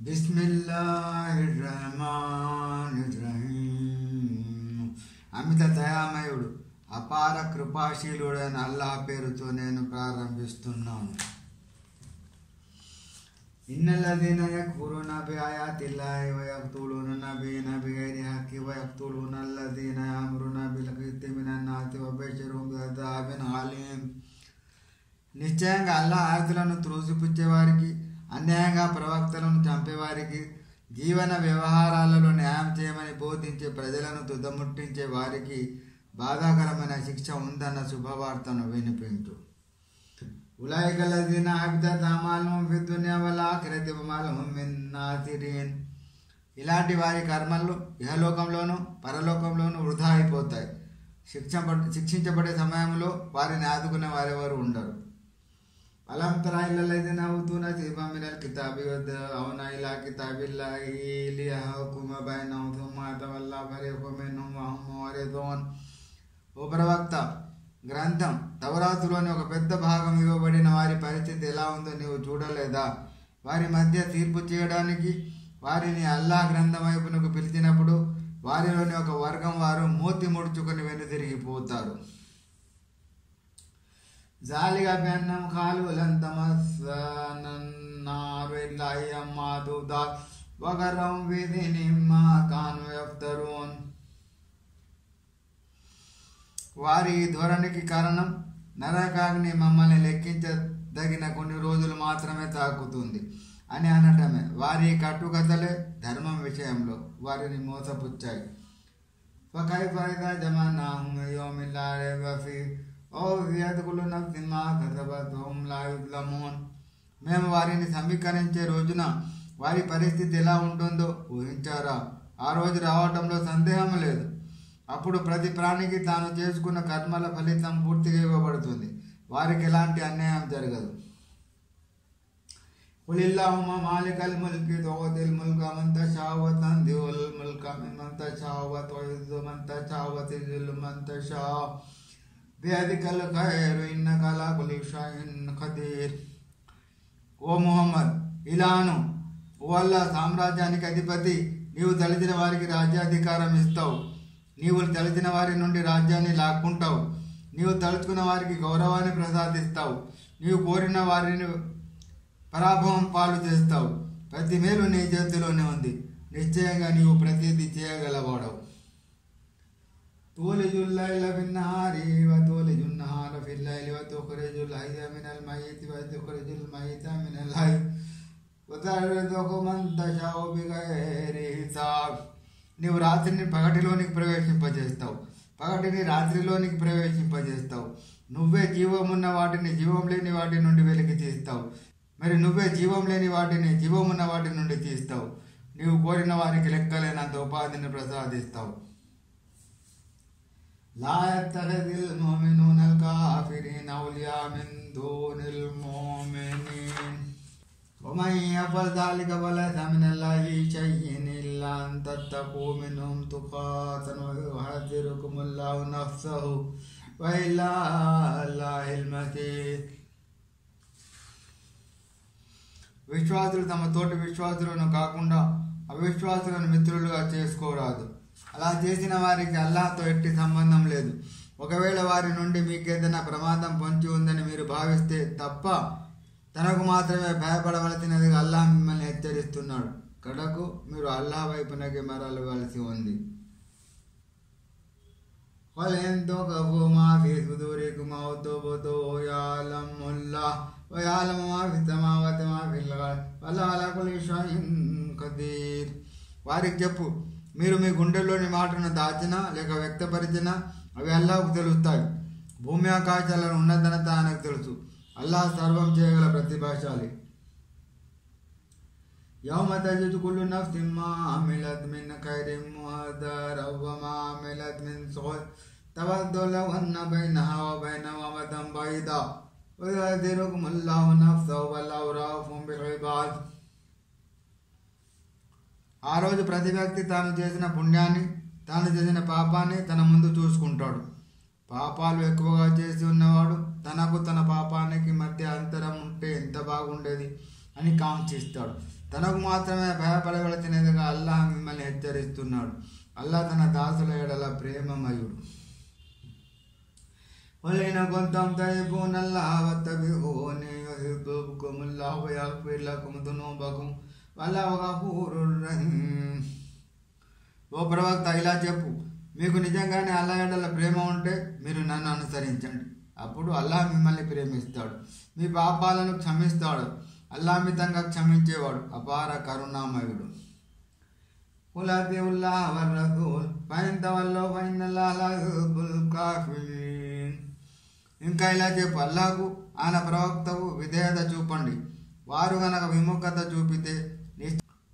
బిస్మిల్లాహిర్రహమానిర్రహీం. అమిత దయామయుడు అపార కృపాశీలుడైన అల్లాహ్ పేరుతో నేను ప్రారంభిస్తున్నాను. ఇన్నల్లదీన యక్ఫురూన బిఆయాతిల్లాహి వయఖ్తులూన నబియ్యన బిగైరి హఖ్కి వయఖ్తులూన అల్లదీన యఅమురున బిల్ కిస్తి మినన్నాసి వబషిర్హుం బిఅజాబిన్ అలీం. నిశ్చయంగా అల్లాహ్ ఆయాతులను త్రోసిపుచ్చేవారికి, అన్యాయంగా ప్రవక్తలను చంపేవారికి, జీవన వ్యవహారాలలో న్యాయం చేయమని బోధించే ప్రజలను తుదముట్టించే వారికి బాధాకరమైన శిక్ష ఉందన్న శుభవార్తను వినిపించు. ఉలైకల్లదీన హబితత్ అమాలుహుం ఫిద్దున్యా వల్ ఆఖిరతి వమా లహుం మిన్ నాసిరీన్. ఇలాంటి వారి కర్మలు ఇహలోకంలోనూ పరలోకంలోనూ వృధా అయిపోతాయి. శిక్షించబడే సమయంలో వారిని ఆదుకునే వారెవరు ఉండరు. అలం తరా ఇల్లల్లదీన ఊతూ నసీబం మినల్ కితాబి యదౌన ఇలా కితాబిల్లాహి లియహ్కుమ బైనహుం థుమ్మా తవల్లా ఫరీఖుం మిన్హుం వహుం ముఅరిదూన్. ఓ ప్రవక్త, గ్రంథం తౌరాతులోని ఒక పెద్ద భాగం ఇవ్వబడిన వారి పరిస్థితి ఎలా ఉందో నీవు చూడలేదా? వారి మధ్య తీర్పు చేయడానికి వారిని అల్లాహ్ గ్రంథం వైపునకు పిలిచినప్పుడు వారిలోని ఒక వర్గం వారు మూతి ముడుచుకొని వెనుదిరిగిపోతారు. జాలిగా బెన్నం ఖాలు లం తమస్సనన్నారు ఇల్లా అయ్యామ్ మాదూదాత్ వగర్రహుం ఫీ దీనిహిం మా కానూ యఫ్తరూన్. వారి ధోరణికి కారణం నరకాగ్ని మమ్మల్ని లెక్కించదగిన కొన్ని రోజులు మాత్రమే తాకుతుంది అని అనటమే. వారి కట్టుకథలే ధర్మం విషయంలో వారిని మోసపుచ్చాయి. ఫకైఫ ఇదా జమఅనాహుం లియౌమిన్ లా రైబ ఫీహ్ వఫియత్ కుల్లు నఫ్సిన్ మా కసబత్ వహుం లా యుజ్లమూన్. మేము వారిని సమీకరించే రోజున వారి పరిస్థితి ఎలా ఉంటుందో ఊహించారా? ఆ రోజు రావటంలో సందేహం లేదు. అప్పుడు ప్రతి ప్రాణికి తాను చేసుకున్న కర్మల ఫలితం పూర్తిగా ఇవ్వబడుతుంది. వారికి ఎలాంటి అన్యాయం జరగదు. ఖులిల్లాహుమ్మ మాలికల్ ముల్కి తు'తిల్ ముల్క మన్ తషాఉ వ తన్జిఉల్ ముల్క మిమ్మన్ తషాఉ వ తు'ఇజ్జు మన్ తషాఉ వ తుజిల్లు మన్ తషాఉ బియదికల్ ఖైరు ఇన్నక అలా కుల్లి షైఇన్ ఖదీర్. ఓ ముహమ్మద్, ఇలాను, ఓ అల్లాహ్ సామ్రాజ్యానికి అధిపతి, నీవు తలచిన వారికి రాజ్యాధికారం ఇస్తావు. నీవు తలచిన వారి నుండి రాజ్యాన్ని లాక్కుంటావు. నీవు తలుచుకున్న వారికి గౌరవాన్ని ప్రసాదిస్తావు. నీవు కోరిన వారిని పరాభవం పాలు చేస్తావు. ప్రతి మేలు నీ చేతిలోనే ఉంది. నిశ్చయంగా నీవు ప్రతిదీ చేయగలవాడవు. తూలిజుల్ లైల ఫిన్నహారి వ తూలిజున్ నహార ఫిల్ లైలి వ తుఖ్రిజుల్ హయ్య మినల్ మయ్యితి వ తుఖ్రిజుల్ మయ్యిత మినల్ హయ్య వ తర్జుకు మన్ తషాఉ బిగైరి హిసాబ్. నీవు రాత్రిని పగటిలోనికి ప్రవేశింపజేస్తావు, పగటిని రాత్రిలోనికి ప్రవేశింపజేస్తావు. నువ్వే జీవమున్న వాటిని జీవం లేని వాటి నుండి వెలికి తీస్తావు. మరి నువ్వే జీవం లేని వాటిని జీవమున్న వాటి నుండి తీస్తావు. నీవు కోరిన వారికి లెక్కలేనంత ఉపాధిని ప్రసాదిస్తావు. లా యత్తఖిదిల్ ముమినూనల్ కాఫిరీన ఔలియా మిన్ దూనిల్ ముమినీన్ ومن يفعل ذلك فليس من الله شيء إلا أن تتقوا منهم تقاة ويحذركم الله نفسه وإلى الله المصير. విశ్వాసులు తమ తోటి విశ్వాసులను కాకుండా అవిశ్వాసులను మిత్రులుగా చేసుకోరాదు. అలా చేసిన వారికి అల్లాహ్తో ఎట్టి సంబంధం లేదు. ఒకవేళ వారి నుండి మీకేదైనా ప్రమాదం పొంచి ఉందని మీరు భావిస్తే తప్ప తనకు మాత్రమే భయపడవలసినదిగా అల్లాహ్ మిమ్మల్ని హెచ్చరిస్తున్నాడు. కడకు మీరు అల్లాహ్ వైపునకి మరలవలసి ఉంది. వారికి చెప్పు, మీరు మీ గుండెల్లోని మాటను దాచినా లేక వ్యక్తపరిచినా అవి అల్లాహ్కు తెలుస్తాయి. భూమి ఆకాశాలను ఉన్నతనత ఆయనకు తెలుసు. అల్లాహ్ సర్వం చేయగల ప్రతిభాశాలి. యౌమ తజిదు కుల్లు నఫ్సిన్ మా అమిలత్ మిన్ ఖైరిన్ ముహదరన్ వ మా అమిలత్ మిన్ సూఇన్ తవద్దు లౌ అన్న బైనహా వ బైనహు అమదన్ బైదా వ యహ్దిరుకుముల్లాహు నఫ్సహు వల్లాహు రౌఫున్ బిల్ ఇబాద్. ఆ రోజు ప్రతి వ్యక్తి తాను చేసిన పుణ్యాన్ని, తాను చేసిన పాపాన్ని తన ముందు చూసుకుంటాడు. పాపాలు ఎక్కువగా చేసి ఉన్నవాడు తనకు తన పాపానికి మధ్య అంతరం ఉంటే ఎంత బాగుండేది అని కాంక్షిస్తాడు. తనకు మాత్రమే భయపడవలసినదిగా అల్లాహ్ మిమ్మల్ని హెచ్చరిస్తున్నాడు. అల్లాహ్ తన దాసుల ఎడల ప్రేమమయుడు. وَلَئِنْ كُنْتُمْ تُحِبُّونَ اللَّهَ فَاتَّبِعُونِي يُحْبِبْكُمُ اللَّهُ وَيَغْفِرْ لَكُمْ ذُنُوبَكُمْ وَاللَّهُ غَفُورٌ رَحِيمٌ. ఓ ప్రవక్త, ఇలా చెప్పు, మీకు నిజంగానే అల్లాహ్ ఎడల ప్రేమ ఉంటే మీరు నన్ను అనుసరించండి, అప్పుడు అల్లాహ్ మిమ్మల్ని ప్రేమిస్తాడు, మీ పాపాలను క్షమిస్తాడు. అల్లాహ్ మితంగా క్షమించేవాడు, అపార కరుణామయుడు. قُلْ أَطِيعُوا اللَّهَ وَالرَّسُولَ فَإِنْ تَوَلَّوْا فَإِنَّ اللَّهَ لَا يُحِبُّ الْكَافِرِينَ. ఇంకా ఇలా చెప్పు, అల్లాహకు ఆయన ప్రవక్తకు విధేయత చూపండి, వారు గనక విముఖత చూపితే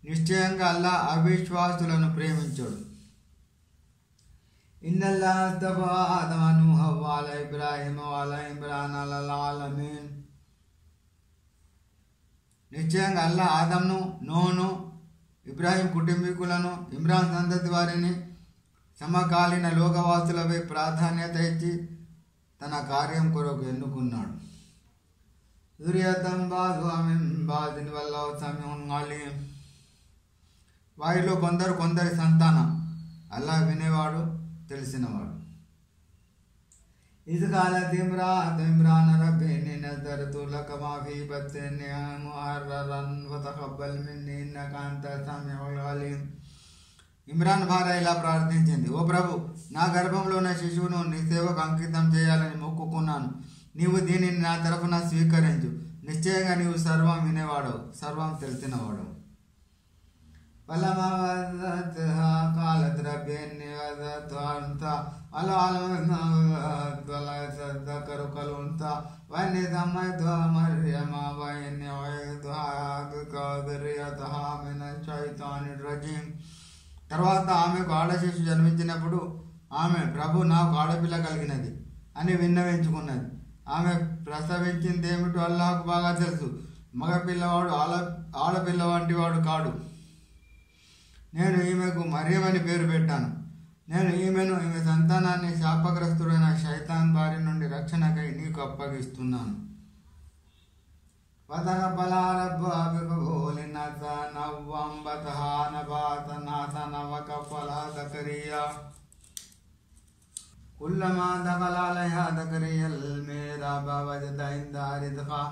నిశ్చయంగా అల్లాహ్ అవిశ్వాసులను ప్రేమించడు. ఇన్నల్లాహ అస్తఫా ఆదమ నూహ వఅలా ఇబ్రాహీమ వఅలా ఇమ్రాన్ అలల్ ఆలమీన్. నిశ్చయంగా అల్లాహ్ ఆదమ్ను, నూహును, ఇబ్రాహీం కుటుంబీకులను, ఇమ్రాన్ సంతతి వారిని సమకాలీన లోకవాసులపై ప్రాధాన్యత ఇచ్చి తన కార్యం కొరకు ఎన్నుకున్నాడు. దుర్యతం బాదుహా మిన్ బాదిన్ వల్లాహు సమీఉన్ అలీం. వారిలో కొందరి సంతానం, అల్లాహ్ వినేవాడు, తెలిసినవాడు. ఇద్ ఖాలత్ ఇమ్రాతు ఇమ్రాన్ రబ్బీ ఇన్నీ నజర్తు లక మా ఫీ బత్నీ ముహర్రరన్ ఫతఖబ్బల్ మిన్నీ ఇన్నక అంత సమీఉల్ అలీం. ఇమ్రాన్ భార్య ఇలా ప్రార్థించింది, ఓ ప్రభు, నా గర్భంలో ఉన్న శిశువును నీ సేవకు అంకితం చేయాలని మొక్కుకున్నాను, నీవు దీనిని నా తరఫున స్వీకరించు, నిశ్చయంగా నీవు సర్వం వినేవాడవు, సర్వం తెలిసినవాడవు. فلما وضعتها قالت رب إني وضعتها أنثى وليس الذكر كالأنثى وإني سميتها مريم وإني أعيذها بك وذريتها من الشيطان الرجيم. తర్వాత ఆమెకు ఆడశిశు జన్మించినప్పుడు ఆమె, ప్రభు, నాకు ఆడపిల్ల కలిగినది అని విన్నవించుకున్నది. ఆమె ప్రసవించింది ఏమిటో అల్లాహకు బాగా తెలుసు. మగపిల్లవాడు ఆడపిల్ల వంటి వాడు కాడు. నేను ఈమెకు మరియం అని పేరు పెట్టాను. నేను ఈమె సంతానాన్ని శాపగ్రస్తుడైన శైతాన్ బారి నుండి రక్షణకై నీకు అప్పగిస్తున్నాను. وتقبلها ربها بقبول حسن وأنبتها نباتا حسنا وكفلها زكريا. كلما دخل عليها زكريا المحراب وجد عندها رزقا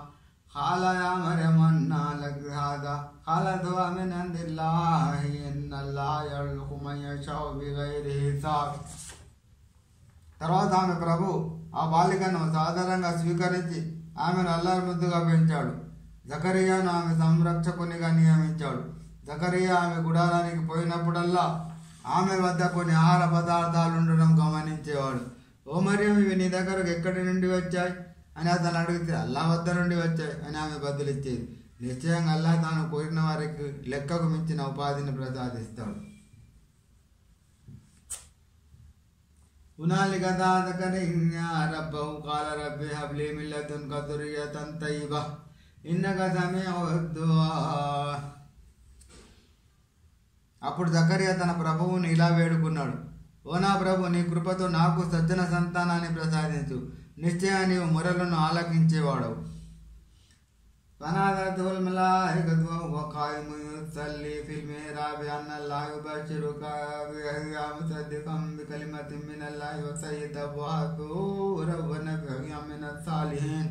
قال يا مريم أنى لك هذا قالت هو من عند الله إن الله يرزق من يشاء بغير حساب. తర్వాత ఆమె ప్రభు ఆ బాలికను సాధారణంగా స్వీకరించి ఆమెను అల్లాహ్ ముద్దుగా పెంచాడు. జకరియా ఆమె సంరక్షకునిగా నియమించాడు. జకరియా ఆమె గుడారానికి పోయినప్పుడల్లా ఆమె వద్ద కొన్ని ఆహార పదార్థాలు ఉండడం గమనించేవాడు. ఓ మరియం, ఇవి నీ దగ్గరకు ఎక్కడి నుండి వచ్చాయి అని అతను అడిగితే, అల్లాహ్ వద్ద నుండి వచ్చాయి అని ఆమె బదులిచ్చేది. నిశ్చయంగా అల్లాహ్ తాను కోరిన వారికి లెక్కకు మించిన ఉపాధిని ప్రసాదిస్తాడు. హునాలిక దా జకరియా రబ్బహు ఖాల రబ్బి హబ్లీ మిన్ లదున్క దుర్రియతన్ తయ్యిబా ఇన్నక సమీఉద్ దుఆ. అప్పుడు జకరియా తన ప్రభువుని ఇలా వేడుకున్నాడు, ఓ నా ప్రభు, నీ కృపతో నాకు సజ్జన సంతానాన్ని ప్రసాదించు, నిశ్చయంగా నీవు మొరలను ఆలకించేవాడవు. فنادته الملائكة وهو قائم يصلي في المحراب أن الله يبشرك بيحيى مصدقا بكلمة من الله وسيدا وحصورا ونبيا من الصالحين.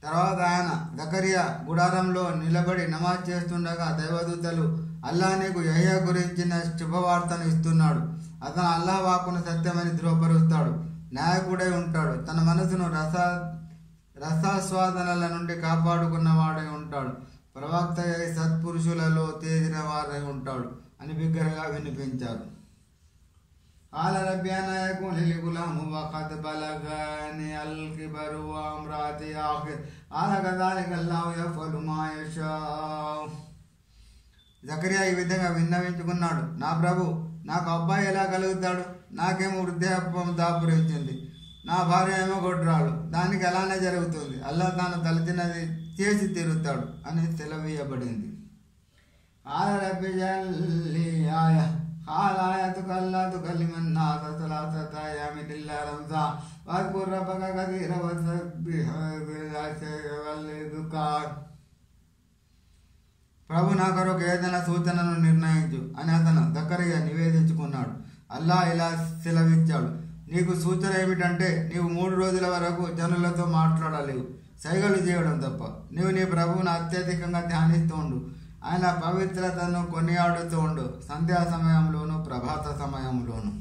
తర్వాత ఆయన జకరియా గుడారంలో నిలబడి నమాజ్ చేస్తుండగా దైవదూతలు, అల్లాహ్ నీకు యెహ్యా గురించిన శుభవార్తను ఇస్తున్నాడు, అతను అల్లాహ్ వాక్కును సత్యమని ధృవపరుస్తాడు, నాయకుడై ఉంటాడు, తన మనసును రసాస్వాదనల నుండి కాపాడుకున్నవాడై ఉంటాడు, ప్రవక్త అయి సత్పురుషులలో తేజిన వారై ఉంటాడు అని బిగ్గరగా వినిపించారు. قال رب أنى يكون لي غلام وقد بلغني الكبر وامرأتي عاقر قال كذلك الله يفعل ما يشاء. జకరియా ఈ విధంగా విన్నవించుకున్నాడు, నా ప్రభు, నాకు అబ్బాయి ఎలా కలుగుతాడు? నాకేమో వృద్ధాప్యం దాపురించింది, నా భార్య ఏమో గొడ్రాలు, దానికి అలానే జరుగుతుంది, అల్లాహ్ తాను తలచినది చేసి తీరుతాడు అని సెలవీయబడింది. قال رب اجعل لي آية قال آيتك ألا تكلم الناس ثلاثة أيام إلا رمزا واذكر ربك كثيرا وسبح بالعشي والإبكار ప్రభు నా కొరకు ఏదైనా సూచనను నిర్ణయించు అని అతను జకరియా నివేదించుకున్నాడు. అల్లా ఇలా సెలవిచ్చాడు, నీకు సూచన ఏమిటంటే నీవు 3 రోజుల వరకు జనులతో మాట్లాడలేవు, సైగలు చేయడం తప్ప. నీవు నీ ప్రభువును అత్యధికంగా ధ్యానిస్తూ ఉండు, ఆయన పవిత్రతను కొనియాడుతూ ఉండు, సంధ్యా సమయంలోను ప్రభాత సమయంలోను.